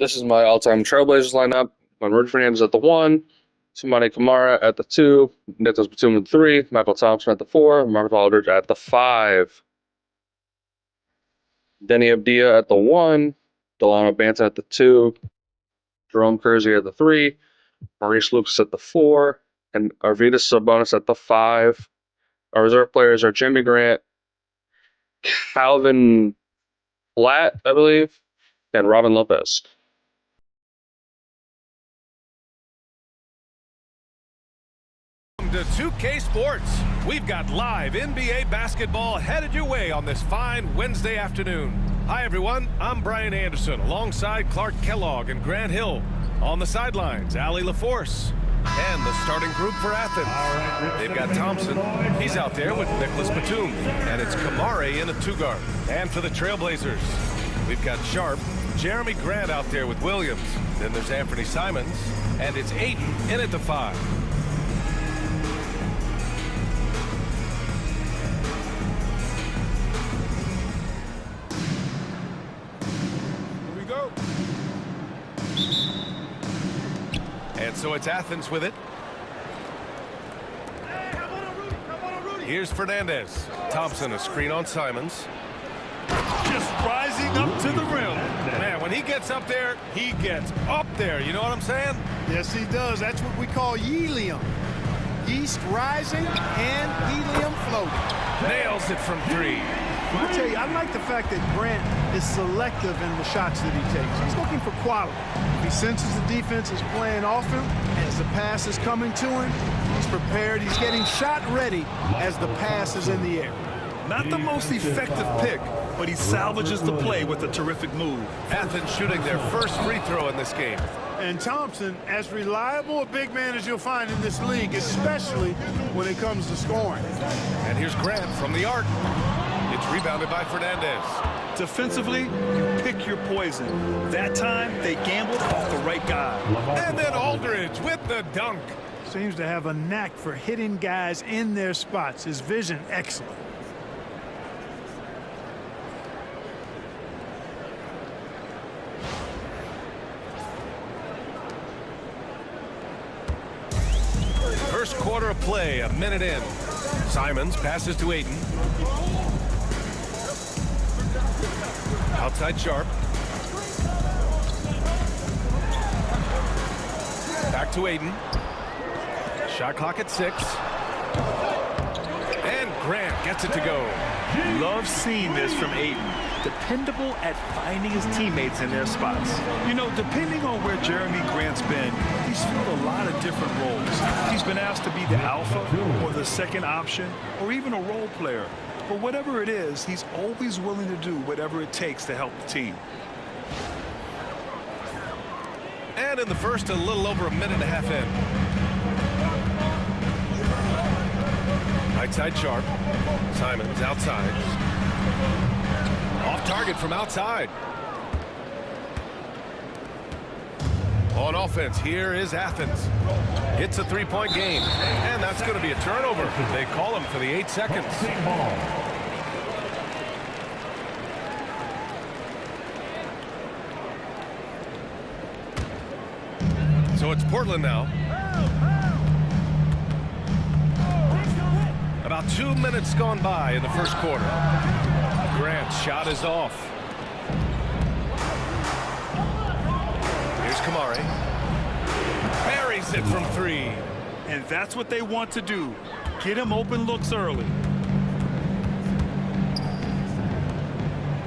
This is my all-time Trailblazers lineup. Richard Fernandez at the 1, Toumani Camara at the 2, Nicholas Batum at the 3, Michael Thompson at the 4, Marcus Aldridge at the 5. Denny Abdia at the 1, Delano Banton at the 2, Jerome Kersey at the 3, Maurice Lucas at the 4, and Arvydas Sabonis at the 5. Our reserve players are Jimmy Grant, Calvin Blatt, I believe, and Robin Lopez. To 2K Sports, we've got live NBA basketball headed your way on this fine Wednesday afternoon. Hi everyone, I'm Brian Anderson alongside Clark Kellogg and Grant Hill. On the sidelines, Allie LaForce and the starting group for Athens. They've got Thompson, he's out there with Nicholas Batum, and it's Kamari in a 2-guard. And for the Trailblazers, we've got Sharp, Jeremy Grant out there with Williams. Then there's Anthony Simons, and it's Ayton in at the 5. And so it's Athens with it. Here's Fernandez. Thompson, a screen on Simons. Just rising up to the rim. Man, when he gets up there, he gets up there. You know what I'm saying? Yes, he does. That's what we call helium. Yeast rising and helium floating. Nails it from 3. I tell you, I like the fact that Grant is selective in the shots that he takes. He's looking for quality. He senses the defense is playing off him. As the pass is coming to him, he's prepared. He's getting shot ready as the pass is in the air. Not the most effective pick, but he salvages the play with a terrific move. Athens shooting their first free throw in this game. And Thompson, as reliable a big man as you'll find in this league, especially when it comes to scoring. And here's Grant from the arc. It's rebounded by Fernandez. Defensively, you pick your poison. That time, they gambled off the right guy. And then Aldridge with the dunk. Seems to have a knack for hitting guys in their spots. His vision, excellent. First quarter of play, a minute in. Simons passes to Ayton. Outside Sharp. Back to Ayton. Shot clock at 6. And Grant gets it to go. Love seeing this from Ayton. Dependable at finding his teammates in their spots. You know, depending on where Jeremy Grant's been, he's filled a lot of different roles. He's been asked to be the alpha or the second option or even a role player. But whatever it is, he's always willing to do whatever it takes to help the team. And in the first, a little over a minute and a half in. Right side Sharp. Simons outside. Off target from outside. On offense, here is Athens. It's a 3-point game, and that's going to be a turnover. They call him for the 8 seconds. So it's Portland now. About 2 minutes gone by in the first quarter. Grant's shot is off. Here's Kamari. Buries it from 3. And that's what they want to do. Get him open looks early.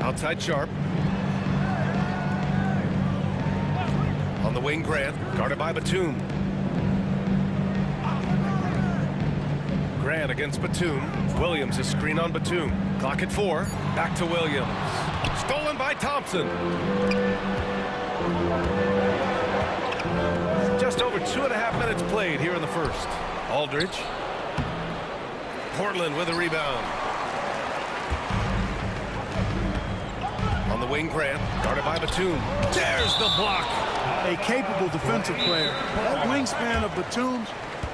Outside Sharp. On the wing, Grant, guarded by Batum. Grant against Batum. Williams is screen on Batum. Clock at 4. Back to Williams. Stolen by Thompson. Just over 2.5 minutes played here in the first. Aldridge. Portland with a rebound. On the wing, Grant, guarded by Batum. There's the block. A capable defensive player. That wingspan of Batum's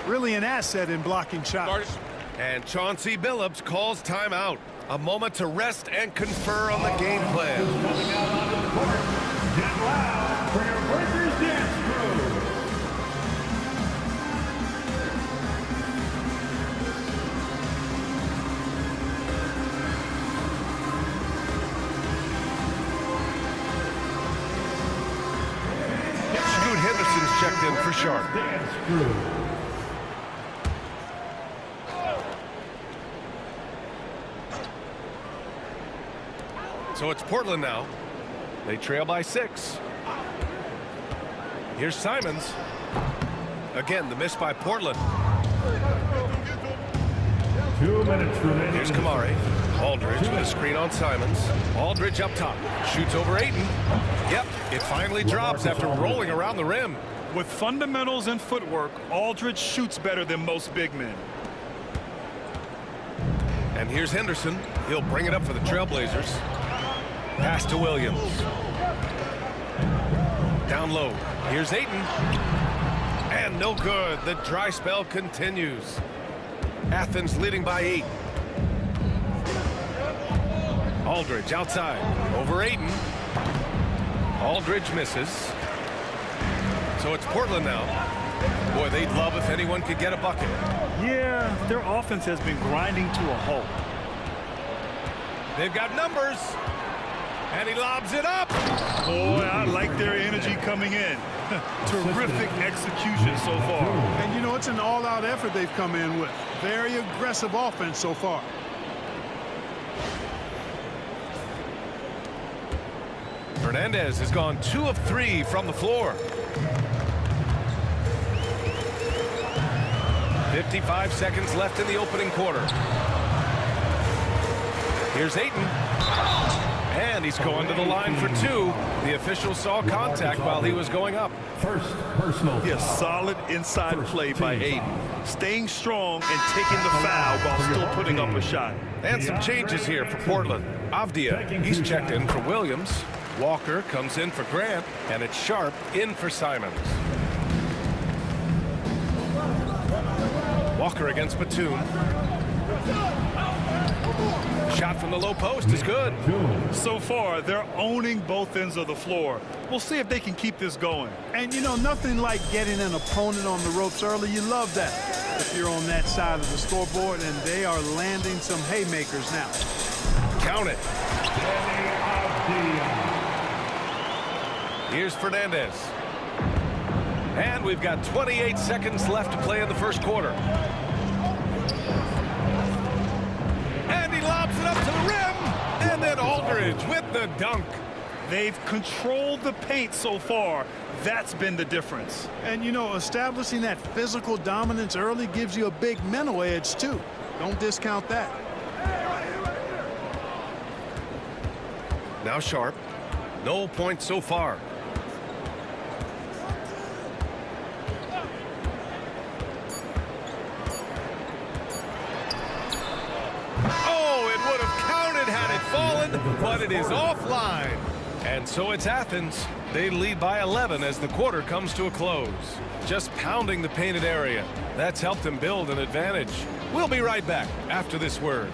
really an asset in blocking shots. And Chauncey Billups calls timeout. A moment to rest and confer on the game plan. Get loud for your Scoot Henderson's checked in for Sharp. So it's Portland now. They trail by 6. Here's Simons. Again, the miss by Portland. 2 minutes remaining. Here's Kamari. Aldridge with a screen on Simons. Aldridge up top. Shoots over Ayton. Yep, it finally drops after rolling around the rim. With fundamentals and footwork, Aldridge shoots better than most big men. And here's Henderson. He'll bring it up for the Trailblazers. Pass to Williams. Down low. Here's Ayton. And no good. The dry spell continues. Athens leading by 8. Aldridge outside. Over Ayton. Aldridge misses. So it's Portland now. Boy, they'd love if anyone could get a bucket. Yeah, their offense has been grinding to a halt. They've got numbers. And he lobs it up. Boy, I like their energy coming in. Terrific execution so far. And you know, it's an all-out effort they've come in with. Very aggressive offense so far. Hernandez has gone 2 of 3 from the floor. 55 seconds left in the opening quarter. Here's Ayton. And he's going to the line for 2. The official saw contact while he was going up. First personal. Yes, solid inside play by Ayton. Staying strong and taking the foul while still putting up a shot. And some changes here for Portland. Avdia, he's checked in for Williams. Walker comes in for Grant. And it's Sharp in for Simons. Walker against Batum. Shot from the low post is good. So far, they're owning both ends of the floor. We'll see if they can keep this going. And you know, nothing like getting an opponent on the ropes early. You love that if you're on that side of the scoreboard, and they are landing some haymakers now. Count it. Here's Fernandez. And we've got 28 seconds left to play in the first quarter. And he lobs it up to the rim. And then Aldridge with the dunk. They've controlled the paint so far. That's been the difference. And you know, establishing that physical dominance early gives you a big mental edge too. Don't discount that. Now Sharp. No points so far. But it is offline. And so it's Athens. They lead by 11 as the quarter comes to a close. Just pounding the painted area. That's helped them build an advantage. We'll be right back after this word.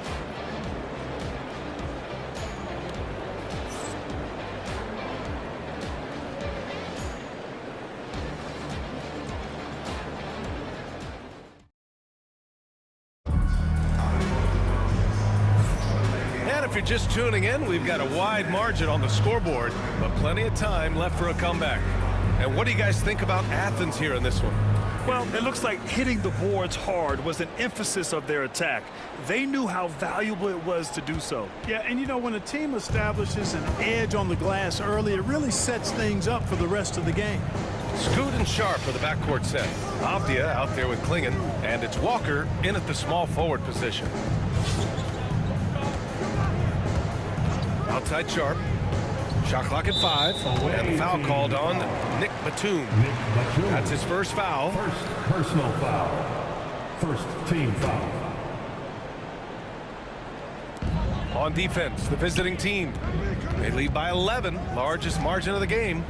If you're just tuning in, we've got a wide margin on the scoreboard, but plenty of time left for a comeback. And what do you guys think about Athens here in this one? Well, it looks like hitting the boards hard was an emphasis of their attack. They knew how valuable it was to do so. Yeah, and you know, when a team establishes an edge on the glass early, it really sets things up for the rest of the game. Scoot and Sharp for the backcourt set. Avdia out there with Klingon, and it's Walker in at the small forward position. Outside Sharp. Shot clock at 5. And the foul called on Nick Batum. That's his first foul. First personal foul. First team foul. On defense, the visiting team. They lead by 11. Largest margin of the game.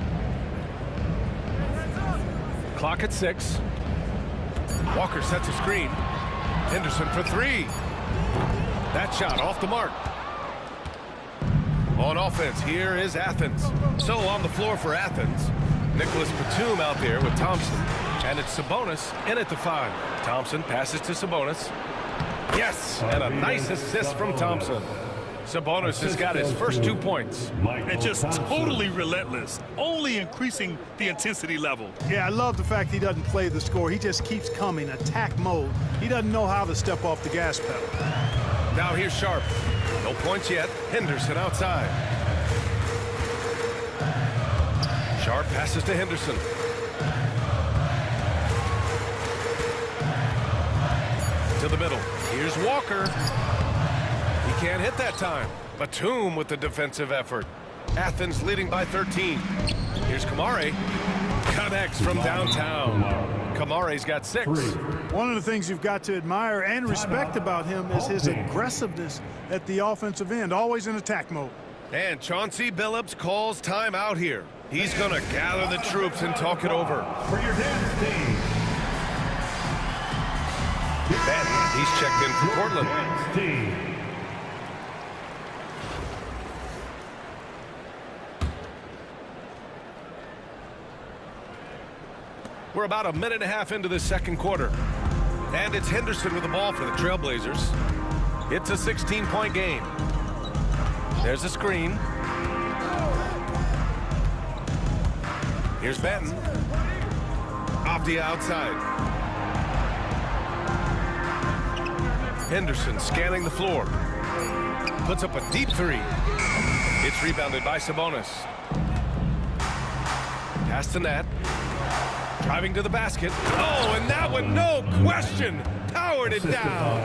Clock at 6. Walker sets a screen. Henderson for 3. That shot off the mark. On offense, here is Athens. So on the floor for Athens, Nicholas Batum out there with Thompson. And it's Sabonis in at the 5. Thompson passes to Sabonis. Yes, and a nice assist from Thompson. Sabonis has got his first 2 points. And just totally relentless, only increasing the intensity level. Yeah, I love the fact he doesn't play the score. He just keeps coming, attack mode. He doesn't know how to step off the gas pedal. Now here's Sharp. No points yet. Henderson outside. Sharp passes to Henderson. To the middle. Here's Walker. He can't hit that time. Batum with the defensive effort. Athens leading by 13. Here's Kamare. Connects from downtown. Kamare's got 6. One of the things you've got to admire and respect about him is his aggressiveness at the offensive end, always in attack mode. And Chauncey Billups calls timeout here. He's going to gather the troops and talk it over. For your dance team. Ben, he's checked in for Portland. Dance team. We're about a minute and a half into the second quarter. And it's Henderson with the ball for the Trailblazers. It's a 16-point game. There's a screen. Here's Benton. Off the outside. Henderson scanning the floor. Puts up a deep 3. It's rebounded by Sabonis. Pass to net. Driving to the basket. Oh, and that one, no question, powered it down.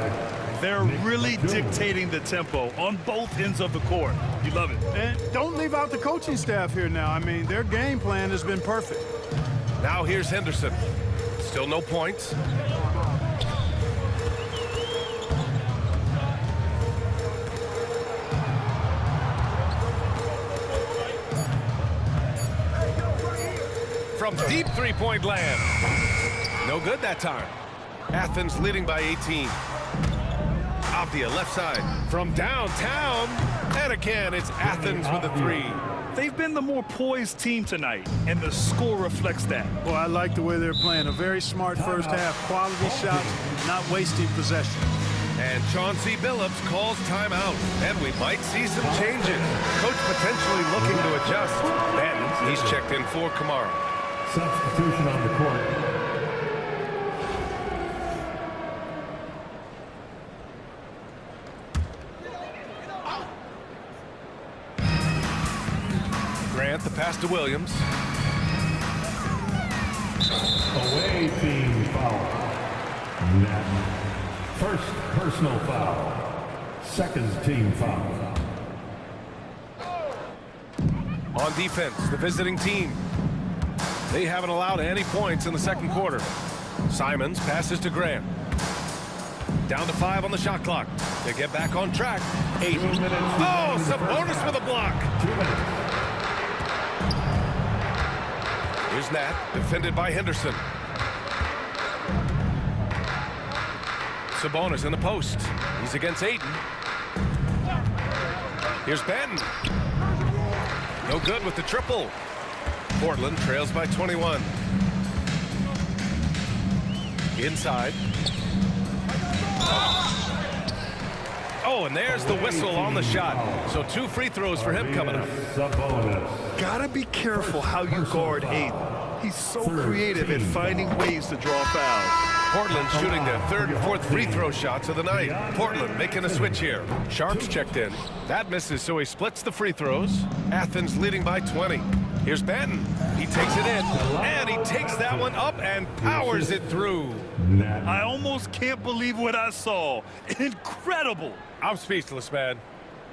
They're really dictating the tempo on both ends of the court. You love it. And don't leave out the coaching staff here now. I mean, their game plan has been perfect. Now here's Henderson. Still no points. From deep three-point land. No good that time. Athens leading by 18. Avdia left side from downtown. And again, it's Athens with a 3. They've been the more poised team tonight, and the score reflects that. Well, I like the way they're playing. A very smart first half. Quality shots, not wasting possession. And Chauncey Billups calls timeout. And we might see some changes. Coach potentially looking to adjust. Ben, he's checked in for Kamara. Substitution on the court. Grant the pass to Williams. Away team foul. Net. First personal foul. Second team foul. On defense, the visiting team. They haven't allowed any points in the second quarter. Simons passes to Grant. Down to 5 on the shot clock. They get back on track. 8. Oh, Sabonis with a block. 2 minutes. Here's Nat, defended by Henderson. Sabonis in the post. He's against Ayton. Here's Benton. No good with the triple. Portland trails by 21. Inside. Oh, and there's the whistle on the shot. So 2 free throws for him coming up. Sabonis. Gotta be careful how you guard Ayton. He's so creative at finding ways to draw fouls. Portland shooting their 3rd and 4th free throw shots of the night. Portland making a switch here. Sharp's checked in. That misses, so he splits the free throws. Athens leading by 20. Here's Benton. He takes it in, and he takes that one up and powers it through. I almost can't believe what I saw. Incredible. I'm speechless, man.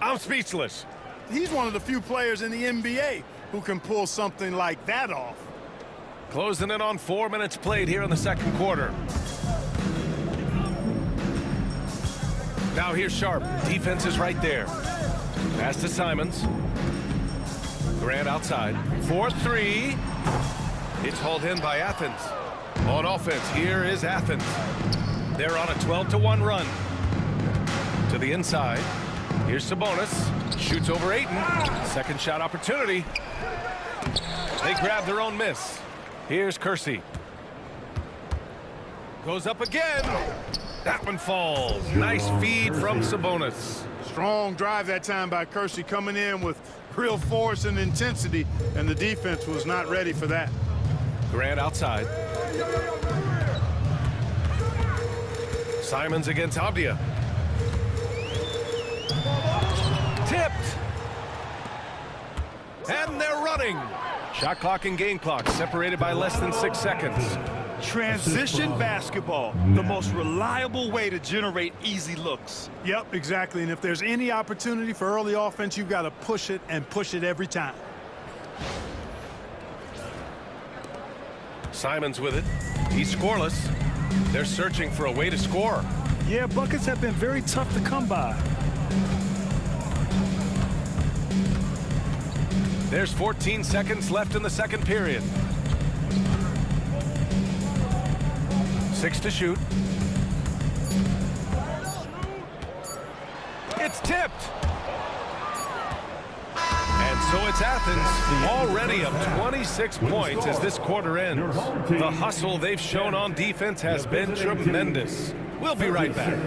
I'm speechless. He's one of the few players in the NBA who can pull something like that off. Closing in on 4 minutes played here in the second quarter. Now here's Sharp. Defense is right there. Pass to Simons. Grant outside. 4-3. It's hauled in by Athens. On offense, here is Athens. They're on a 12-1 run. To the inside. Here's Sabonis. Shoots over Ayton. Second shot opportunity. They grab their own miss. Here's Kersey. Goes up again. That one falls. Nice feed from Sabonis. Strong drive that time by Kersey, coming in with real force and intensity, and the defense was not ready for that. Grant outside. Simons against Avdia. Tipped. And they're running. Shot clock and game clock separated by less than 6 seconds. Transition basketball, the most reliable way to generate easy looks. Yep, exactly. And if there's any opportunity for early offense, you've got to push it and push it every time. Simons with it. He's scoreless. They're searching for a way to score. Yeah, buckets have been very tough to come by. There's 14 seconds left in the second period. 6 to shoot. It's tipped. And so it's Athens, already up 26 points as this quarter ends. The hustle they've shown on defense has been tremendous. We'll be right back.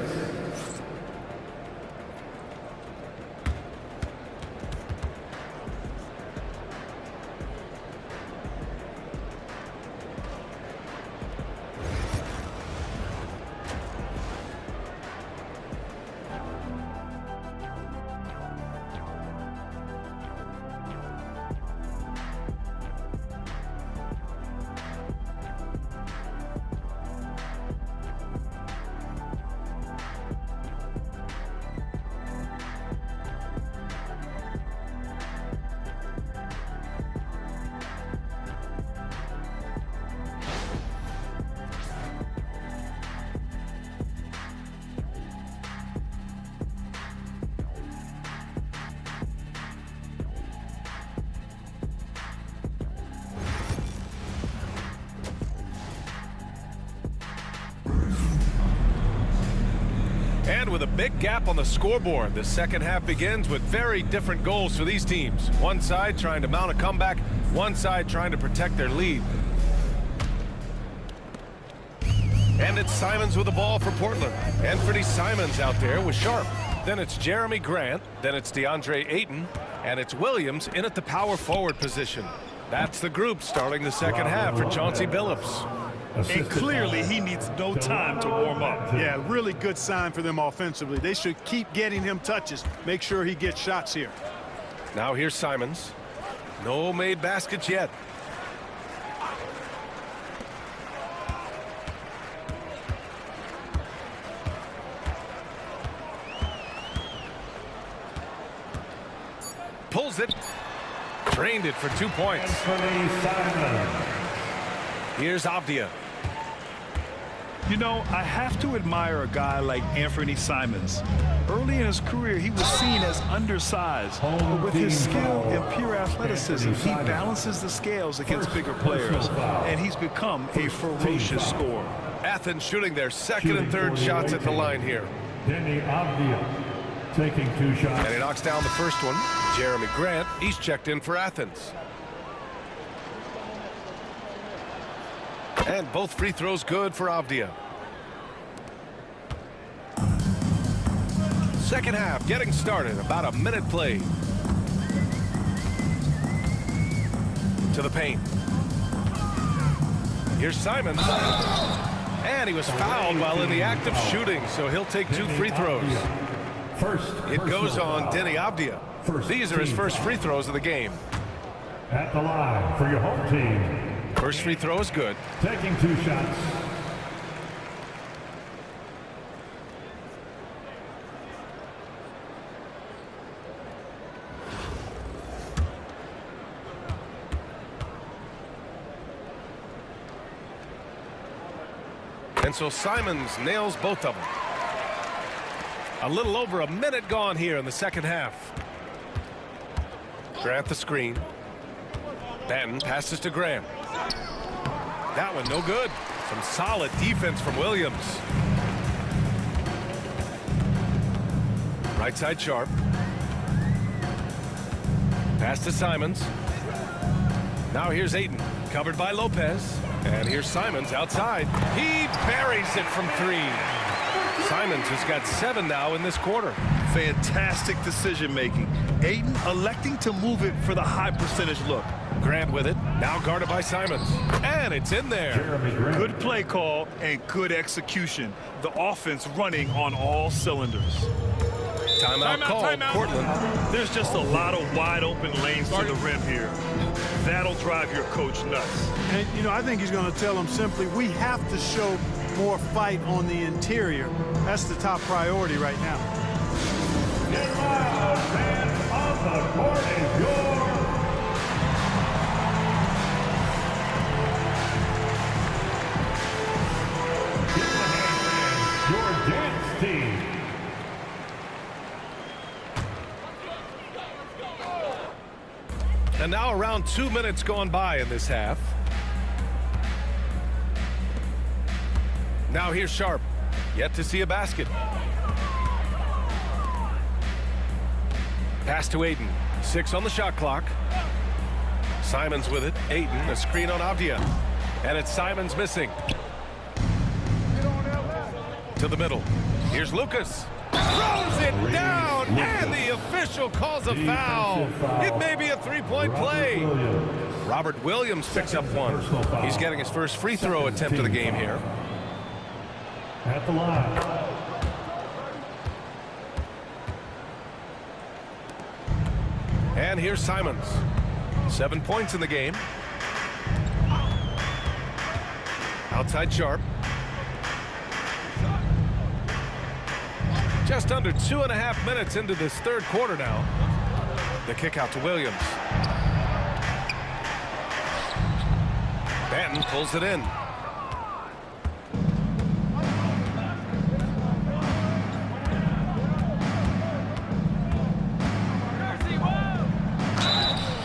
And with a big gap on the scoreboard, the second half begins with very different goals for these teams. One side trying to mount a comeback, one side trying to protect their lead. And it's Simons with the ball for Portland. Anthony Simons out there with Sharp. Then it's Jeremy Grant, then it's DeAndre Ayton, and it's Williams in at the power forward position. That's the group starting the second half for Chauncey Billups. And clearly he needs no time to warm up. Yeah, really good sign for them offensively. They should keep getting him touches. Make sure he gets shots here. Now here's Simons. No made baskets yet. Pulls it. Drained it for 2 points. Here's Avdia. You know, I have to admire a guy like Anthony Simons. Early in his career, he was seen as undersized, but with his skill and pure athleticism, he balances the scales against bigger players, and he's become a ferocious scorer. Athens shooting their second and third shots at the line here. Danny Avdia taking 2 shots. And he knocks down the first one. Jeremy Grant, he's checked in for Athens. And both free throws good for Avdia. Second half getting started, about a minute played. To the paint. Here's Simons. And he was fouled while in the act of shooting, so he'll take 2 free throws. It goes on Denny Avdia. These are his first free throws of the game. At the line for your home team. First free throw is good. Taking 2 shots. And so Simons nails both of them. A little over a minute gone here in the second half. Grant the screen. Then passes to Grant. That one no good. Some solid defense from Williams. Right side Sharp. Pass to Simons. Now here's Ayton, covered by Lopez. And here's Simons outside. He buries it from 3. Simons has got 7 now in this quarter. Fantastic decision making. Ayton electing to move it for the high percentage look. Grant with it, now guarded by Simons. And it's in there. Jeremy Grant. Good play call and good execution. The offense running on all cylinders. Timeout called, Portland. There's just a lot of wide open lanes to the rim here. That'll drive your coach nuts. And, you know, I think he's going to tell them simply, we have to show more fight on the interior. That's the top priority right now. Advance on the court is yours. Your dance team. And now around 2 minutes gone by in this half. Now here's Sharp. Yet to see a basket. Pass to Ayton. 6 on the shot clock. Simons with it. Ayton, a screen on Avdia. And it's Simons missing. To the middle. Here's Lucas. Throws it down, and the official calls a foul. It may be a three-point play. Robert Williams picks up one. He's getting his first free throw attempt of the game here. At the line. And here's Simons. 7 points in the game. Outside Sharp. Just under 2.5 minutes into this third quarter now. The kick out to Williams. Banton pulls it in.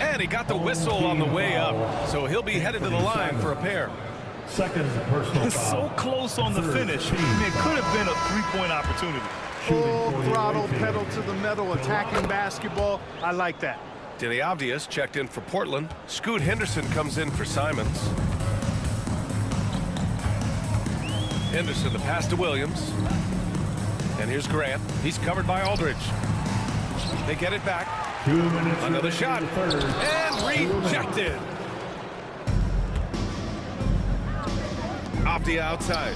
And he got the whistle on the way up, so he'll be headed to the line for a pair. Second personal It's so foul. close on the finish. I mean, it could have been a three-point opportunity. Full for the throttle, away team. pedal to the metal, attacking basketball. I like that. Denny Avdias checked in for Portland. Scoot Henderson comes in for Simons. Henderson, the pass to Williams. And here's Grant. He's covered by Aldridge. They get it back. 2 minutes. Another shot. in the third. And rejected. Avdia outside.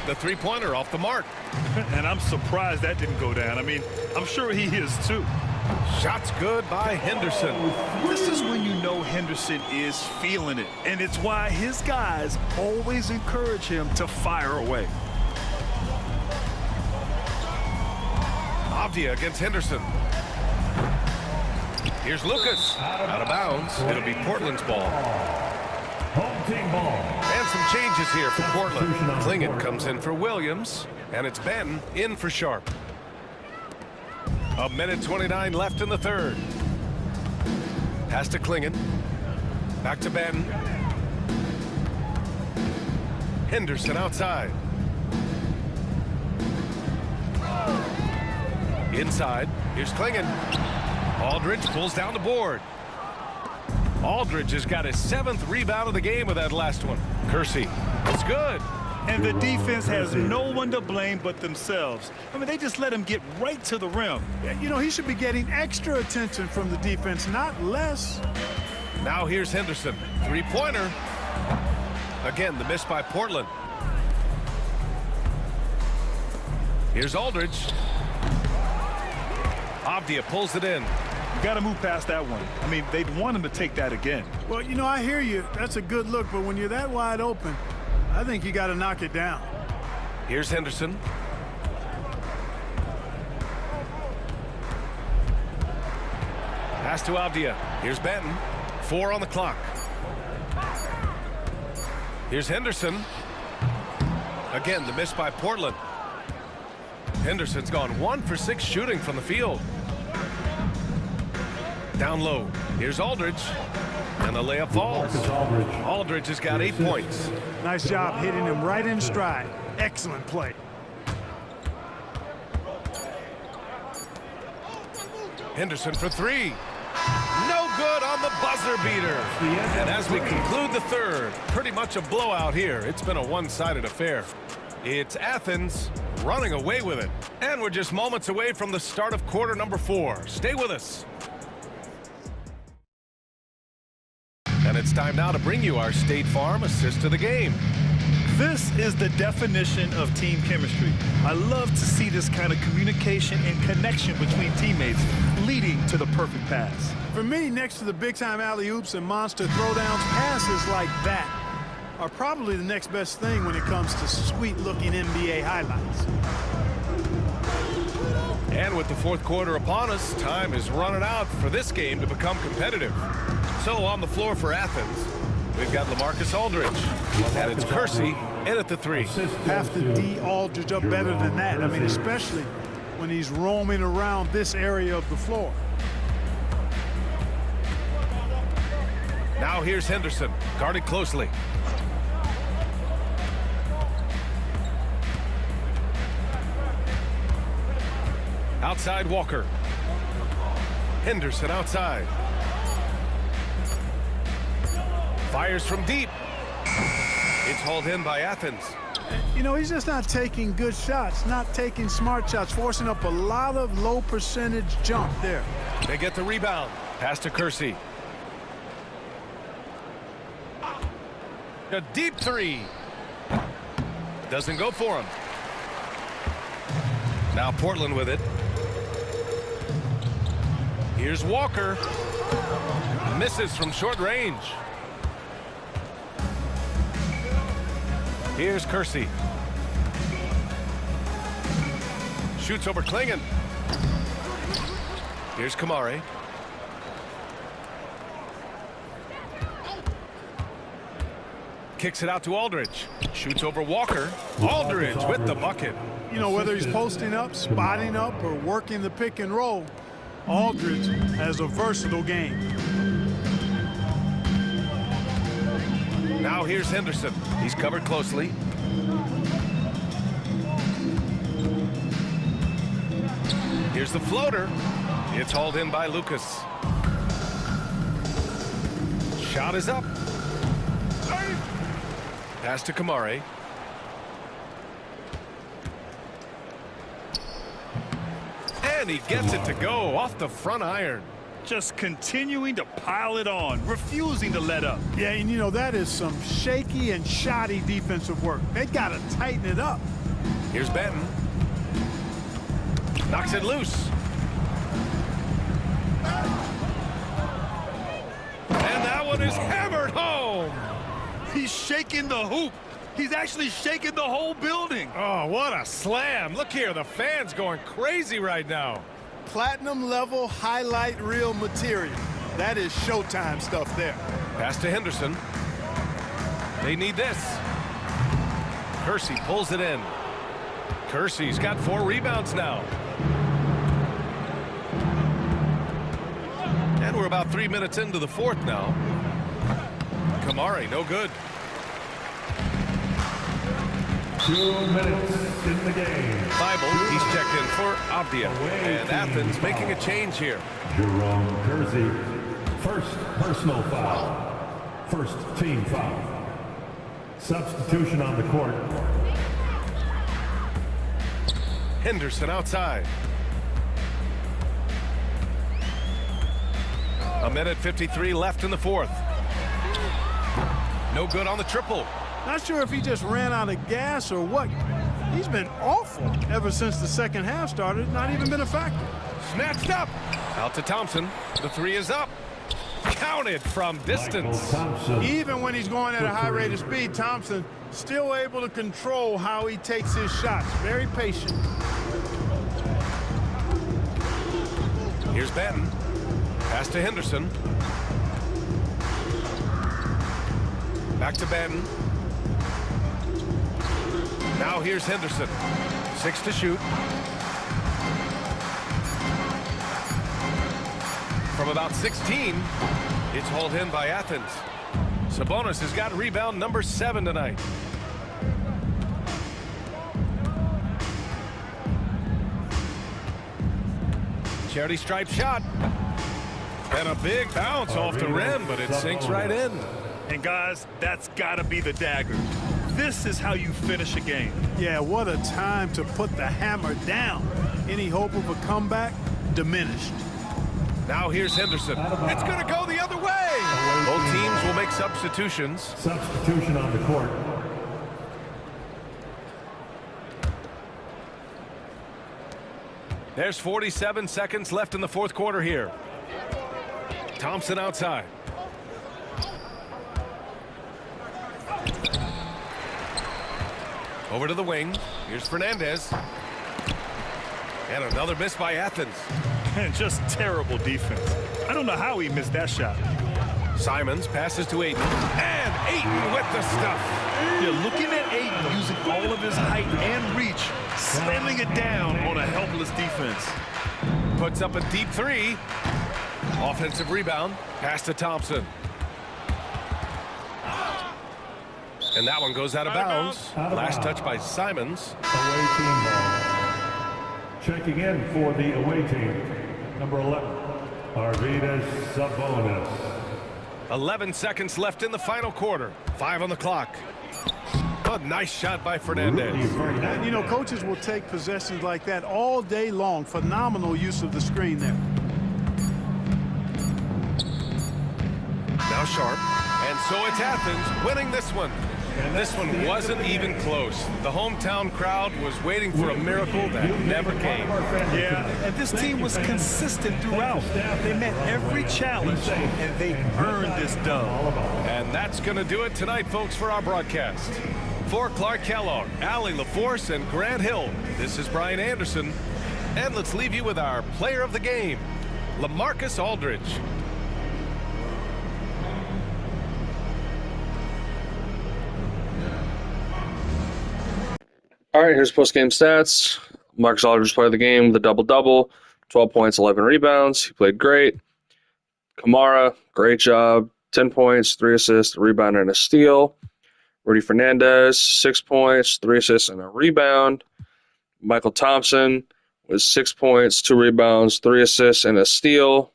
The three-pointer off the mark. And I'm surprised that didn't go down. I mean, I'm sure he is too. Shot's good by Henderson. This is when you know Henderson is feeling it. And it's why his guys always encourage him to fire away. Avdia against Henderson. Here's Lucas. Out of bounds. It'll be Portland's ball. Home team ball. And some changes here for Portland. Klingon comes in for Williams. And it's Banton in for Sharp. 1:29 left in the third. Pass to Klingon. Back to Banton. Henderson outside. Inside. Here's Klingon. Aldridge pulls down the board. Aldridge has got his 7th rebound of the game with that last one. Kersey. It's good. And the defense has no one to blame but themselves. I mean, they just let him get right to the rim. You know, he should be getting extra attention from the defense, not less. Now here's Henderson. Three-pointer. Again, the miss by Portland. Here's Aldridge. Avdia pulls it in. You got to move past that one. I mean, they'd want him to take that again. Well, you know, I hear you. That's a good look, but when you're that wide open, I think you got to knock it down. Here's Henderson. Pass to Avdia. Here's Banton. 4 on the clock. Here's Henderson. Again, the miss by Portland. Henderson's gone 1 for 6 shooting from the field. Down low. Here's Aldridge. And the layup falls. Marcus Aldridge. Aldridge has got 8 points. Nice job hitting him right in stride. Excellent play. Henderson for 3. No good on the buzzer beater. And as we conclude the third, pretty much a blowout here. It's been a one-sided affair. It's Athens running away with it. And we're just moments away from the start of quarter number 4. Stay with us. And it's time now to bring you our State Farm assist to the game. This is the definition of team chemistry. I love to see this kind of communication and connection between teammates leading to the perfect pass. For me, next to the big-time alley-oops and monster throwdowns, passes like that are probably the next best thing when it comes to sweet-looking NBA highlights. And with the fourth quarter upon us, time is running out for this game to become competitive. So on the floor for Athens, we've got LaMarcus Aldridge, and it's Kersey in at the 3. Have to D Aldridge up better than that. I mean, especially when he's roaming around this area of the floor. Now here's Henderson, guarded closely. Outside Walker. Henderson outside. Fires from deep. It's hauled in by Athens. You know, he's just not taking good shots, not taking smart shots, forcing up a lot of low percentage jump there. They get the rebound. Pass to Kersey. A deep 3. Doesn't go for him. Now Portland with it. Here's Walker. Misses from short range. Here's Kersey. Shoots over Klingon. Here's Kamare. Kicks it out to Aldridge. Shoots over Walker. Aldridge with the bucket. You know, whether he's posting up, spotting up, or working the pick and roll, Aldridge has a versatile game. Now here's Henderson. He's covered closely. Here's the floater. It's hauled in by Lucas. Shot is up. Pass to Kamare. And he gets it to go off the front iron. Just continuing to pile it on, refusing to let up. Yeah, and you know, that is some shaky and shoddy defensive work. They got to tighten it up. Here's Benton. Knocks it loose. And that one is hammered home. He's shaking the hoop. He's actually shaking the whole building. Oh, what a slam. Look here, the fans going crazy right now. Platinum level highlight reel material. That is Showtime stuff there. Pass to Henderson. They need this. Kersey pulls it in. Kersey's got 4 rebounds now. And we're about 3 minutes into the fourth now. Kamare, no good. 2 minutes in the game. Bible, he's checked in for Avdia. And Athens making a change here. Jerome Kersey, first personal foul. First team foul. Substitution on the court. Henderson outside. A minute 53 left in the fourth. No good on the triple. Not sure if he just ran out of gas or what. He's been awful ever since the second half started. Not even been a factor. Snatched up. Out to Thompson. The 3 is up. Counted from distance. Even when he's going at a high rate of speed, Thompson still able to control how he takes his shots. Very patient. Here's Benton. Pass to Henderson. Back to Benton. Now here's Henderson. 6 to shoot. From about 16, it's hauled in by Athens. Sabonis has got rebound number 7 tonight. Charity stripe shot. And a big bounce off the rim, but it sinks right in. And guys, that's got to be the dagger. This is how you finish a game. Yeah, what a time to put the hammer down. Any hope of a comeback? Diminished. Now here's Henderson. It's going to go the other way. Both teams will make substitutions. Substitution on the court. There's 47 seconds left in the fourth quarter here. Thompson outside. Over to the wing. Here's Fernandez. And another miss by Athens. And just terrible defense. I don't know how he missed that shot. Simons passes to Ayton. And Ayton with the stuff. You're looking at Ayton using all of his height and reach, slamming it down on a helpless defense. Puts up a deep three. Offensive rebound. Pass to Thompson. And that one goes out of bounds. Last touch by Simons. Away team ball. Checking in for the away team, number 11, Arvydas Sabonis. 11 seconds left in the final quarter. 5 on the clock. A nice shot by Fernandez. And, you know, coaches will take possessions like that all day long. Phenomenal use of the screen there. Now Sharp. And so it's Athens winning this one. This one wasn't even close. The hometown crowd was waiting for a miracle that never came. Yeah, and this team was consistent throughout. They met every challenge, and they earned this dub. And that's going to do it tonight, folks, for our broadcast. For Clark Kellogg, Allie LaForce, and Grant Hill, this is Brian Anderson. And let's leave you with our player of the game, LaMarcus Aldridge. All right, here's post-game stats. Marcus Aldridge played the game with a double-double, 12 points, 11 rebounds. He played great. Kamara, great job, 10 points, 3 assists, a rebound, and a steal. Rudy Fernandez, 6 points, 3 assists, and a rebound. Michael Thompson was 6 points, 2 rebounds, 3 assists, and a steal.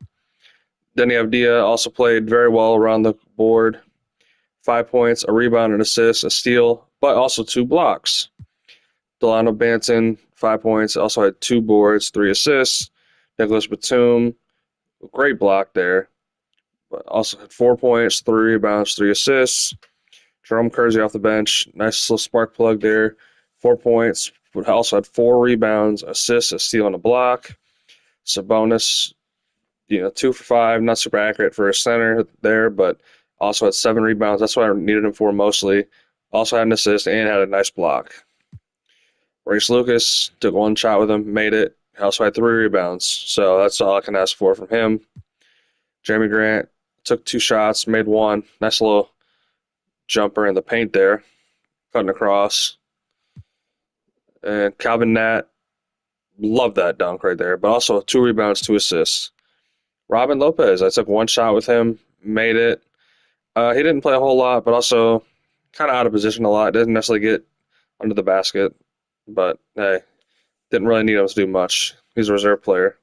Denny Avdia also played very well around the board. 5 points, a rebound, an assist, a steal, but also 2 blocks. Delano Banton, 5 points, also had 2 boards, 3 assists. Nicholas Batum, great block there, but also had 4 points, 3 rebounds, 3 assists. Jerome Kersey off the bench, nice little spark plug there, 4 points, but also had 4 rebounds, assists, a steal, and a block. Sabonis, 2 for 5, not super accurate for a center there, but also had 7 rebounds. That's what I needed him for mostly. Also had an assist and had a nice block. Race Lucas took 1 shot with him, made it. He also had 3 rebounds, so that's all I can ask for from him. Jeremy Grant took 2 shots, made 1. Nice little jumper in the paint there, cutting across. And Calvin Nat, loved that dunk right there, but also 2 rebounds, 2 assists. Robin Lopez, I took 1 shot with him, made it. He didn't play a whole lot, but also kind of out of position a lot. Didn't necessarily get under the basket. But, hey, didn't really need him to do much. He's a reserve player.